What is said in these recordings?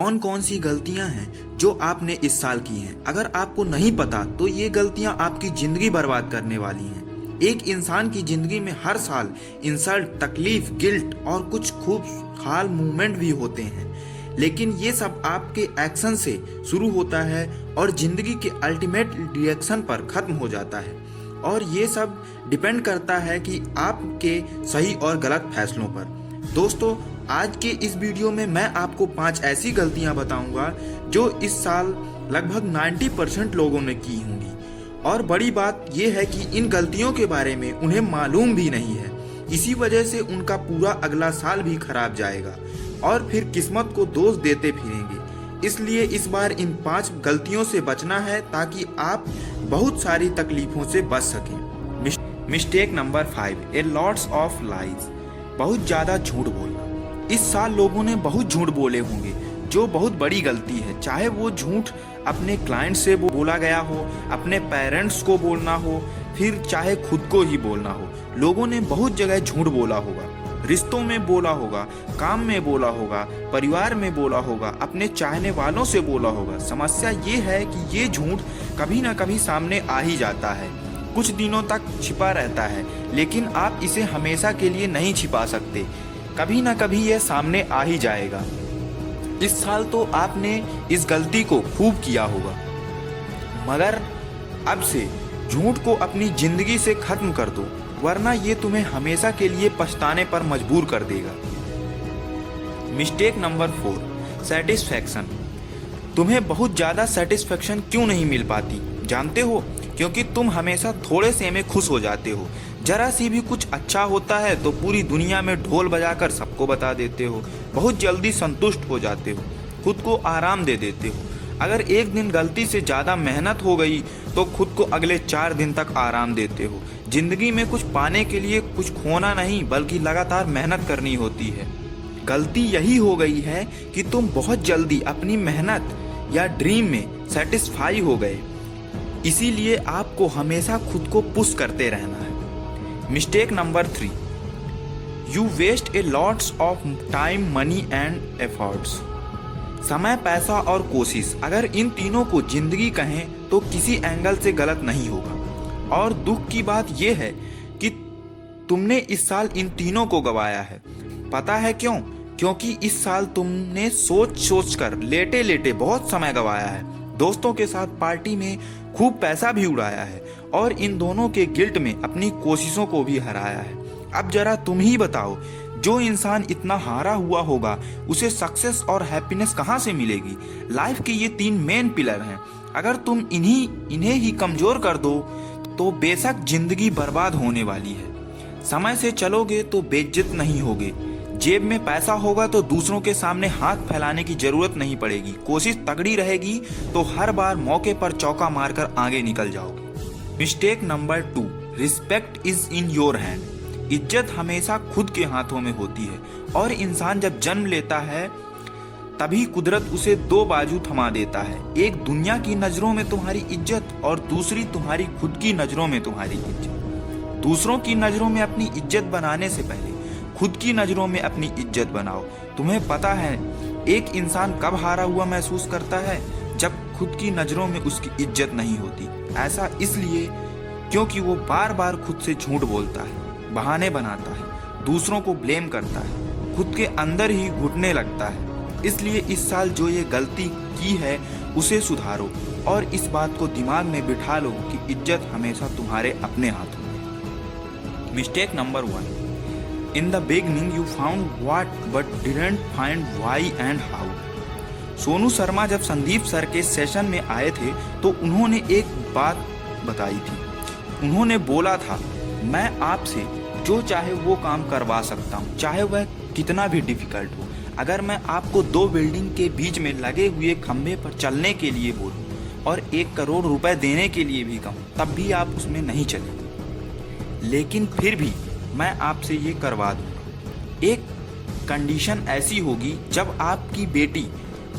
कौन कौन सी गलतियां हैं जो आपने इस साल की हैं। अगर आपको नहीं पता तो ये गलतियां आपकी जिंदगी बर्बाद करने वाली हैं। एक इंसान की जिंदगी में हर साल इंसल्ट, तकलीफ, गिल्ट और कुछ खूब खाल मूवमेंट भी होते हैं, लेकिन ये सब आपके एक्शन से शुरू होता है और जिंदगी के अल्टीमेट रिएक्शन पर खत्म हो जाता है। और ये सब डिपेंड करता है कि आपके सही और गलत फैसलों पर। दोस्तों, आज के इस वीडियो में मैं आपको 5 ऐसी गलतियां बताऊंगा जो इस साल लगभग 90% लोगों ने की होंगी। और बड़ी बात यह है कि इन गलतियों के बारे में उन्हें मालूम भी नहीं है। इसी वजह से उनका पूरा अगला साल भी खराब जाएगा और फिर किस्मत को दोष देते फिरेंगे। इसलिए इस बार इन 5 गलतियों से बचना है ताकि आप बहुत सारी तकलीफों से बच सकें। Mistake number 5, A lots of lies. बहुत ज्यादा झूठ बोलना। इस साल लोगों ने बहुत झूठ बोले होंगे, जो बहुत बड़ी गलती है। चाहे वो झूठ अपने क्लाइंट से बोला गया हो, अपने पेरेंट्स को बोलना हो, फिर चाहे खुद को ही बोलना हो। लोगों ने बहुत जगह झूठ बोला होगा, रिश्तों में बोला होगा, काम में बोला होगा, परिवार में बोला होगा, अपने चाहने वालों से बोला होगा। समस्या ये है कि ये झूठ कभी ना कभी सामने आ ही जाता है, कुछ दिनों तक छिपा रहता है, लेकिन आप इसे हमेशा के लिए नहीं छिपा सकते। कभी ना कभी यह सामने आ ही जाएगा। इस साल तो आपने इस गलती को खूब किया होगा, मगर अब से झूठ को अपनी जिंदगी से खत्म कर दो, वरना ये तुम्हें हमेशा के लिए पछताने पर मजबूर कर देगा। Mistake number 4, satisfaction. तुम्हें बहुत ज्यादा सेटिस्फैक्शन क्यों नहीं मिल पाती जानते हो? क्योंकि तुम हमेशा थोड़े से में खुश हो जाते हो। जरा सी भी कुछ अच्छा होता है तो पूरी दुनिया में ढोल बजाकर सबको बता देते हो। बहुत जल्दी संतुष्ट हो जाते हो, खुद को आराम दे देते हो। अगर एक दिन गलती से ज्यादा मेहनत हो गई तो खुद को अगले 4 दिन तक आराम देते हो। जिंदगी में कुछ पाने के लिए कुछ खोना नहीं, बल्कि लगातार मेहनत करनी होती है। गलती यही हो गई है कि तुम बहुत जल्दी अपनी मेहनत या ड्रीम में सेटिस्फाई हो गए। इसीलिए आपको हमेशा खुद को पुश करते रहना है। Mistake number 3, you waste a lots of time, money and efforts. समय, पैसा और कोशिश, अगर इन तीनों को जिंदगी कहें तो किसी एंगल से गलत नहीं होगा। और दुख की बात यह है कि तुमने इस साल इन तीनों को गंवाया है। पता है क्यों? क्योंकि इस साल तुमने सोच सोच कर, लेटे लेटे बहुत समय गंवाया है। दोस्तों के साथ पार्टी में खूब पैसा भी उड़ाया है और इन दोनों के गिल्ट में अपनी कोशिशों को भी हराया है। अब जरा तुम ही बताओ, जो इंसान इतना हारा हुआ होगा उसे सक्सेस और हैप्पीनेस कहाँ से मिलेगी? लाइफ के ये 3 मेन पिलर हैं। अगर तुम इन्हें ही कमजोर कर दो तो बेशक जिंदगी बर्बाद होने वाली है। समय से चलोगे तो बेइज्जत नहीं होगे, जेब में पैसा होगा तो दूसरों के सामने हाथ फैलाने की जरूरत नहीं पड़ेगी, कोशिश तगड़ी रहेगी तो हर बार मौके पर चौका मारकर आगे निकल जाओगे। Mistake number 2, respect is in your hand. इज्जत हमेशा खुद के हाथों में होती है और इंसान जब जन्म लेता है तभी कुदरत उसे 2 बाजू थमा देता है। एक दुनिया की नजरों में तुम्हारी इज्जत और दूसरी तुम्हारी खुद की नजरों में तुम्हारी इज्जत। दूसरों की नजरों में अपनी इज्जत बनाने से पहले खुद की नजरों में अपनी इज्जत बनाओ। तुम्हें पता है एक इंसान कब हारा हुआ महसूस करता है? जब खुद की नजरों में उसकी इज्जत नहीं होती। ऐसा इसलिए क्योंकि वो बार बार खुद से झूठ बोलता है, बहाने बनाता है, दूसरों को ब्लेम करता है, खुद के अंदर ही घुटने लगता है। इसलिए इस साल जो ये गलती की है उसे सुधारो और इस बात को दिमाग में बिठा लो कि इज्जत हमेशा तुम्हारे अपने हाथों में। Mistake number 1, In the beginning you found what but didn't find why and how. Sonu Sharma जब संदीप सर के सेशन में आए थे तो उन्होंने एक बात बताई थी। उन्होंने बोला था, मैं आपसे जो चाहे वो काम करवा सकता हूँ, चाहे वह कितना भी डिफिकल्ट हो। अगर मैं आपको 2 बिल्डिंग के बीच में लगे हुए खंभे पर चलने के लिए बोलूँ और 1 करोड़ रुपए देने के लिए भी कहूँ, तब भी आप उसमें नहीं चलेंगे। लेकिन फिर भी मैं आपसे ये करवा दूंगा। एक कंडीशन ऐसी होगी जब आपकी बेटी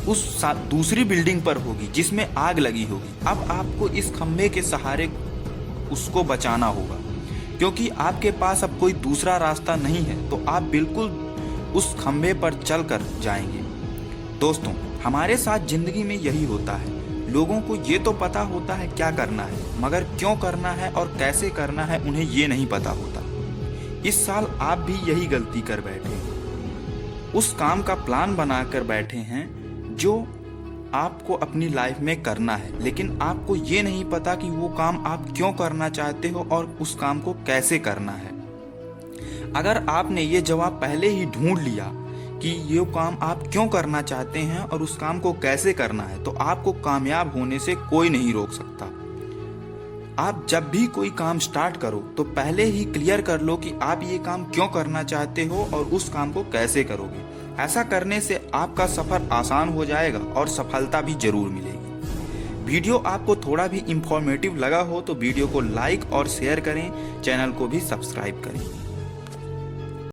उस दूसरी बिल्डिंग पर होगी जिसमें आग लगी होगी। अब आपको इस खंभे के सहारे उसको बचाना होगा, क्योंकि आपके पास अब कोई दूसरा रास्ता नहीं है। तो आप बिल्कुल उस खंभे पर चल कर जाएंगे। दोस्तों, हमारे साथ जिंदगी में यही होता है। लोगों को ये तो पता होता है क्या करना है, मगर क्यों करना है और कैसे करना है उन्हें ये नहीं पता होता। इस साल आप भी यही गलती कर बैठे हैं। उस काम का प्लान बनाकर बैठे हैं जो आपको अपनी लाइफ में करना है, लेकिन आपको ये नहीं पता कि वो काम आप क्यों करना चाहते हो और उस काम को कैसे करना है। अगर आपने ये जवाब पहले ही ढूंढ लिया कि ये काम आप क्यों करना चाहते हैं और उस काम को कैसे करना है, तो आपको कामयाब होने से कोई नहीं रोक सकता। आप जब भी कोई काम स्टार्ट करो तो पहले ही क्लियर कर लो कि आप ये काम क्यों करना चाहते हो और उस काम को कैसे करोगे। ऐसा करने से आपका सफर आसान हो जाएगा और सफलता भी जरूर मिलेगी। वीडियो आपको थोड़ा भी इंफॉर्मेटिव लगा हो तो वीडियो को लाइक और शेयर करें, चैनल को भी सब्सक्राइब करें।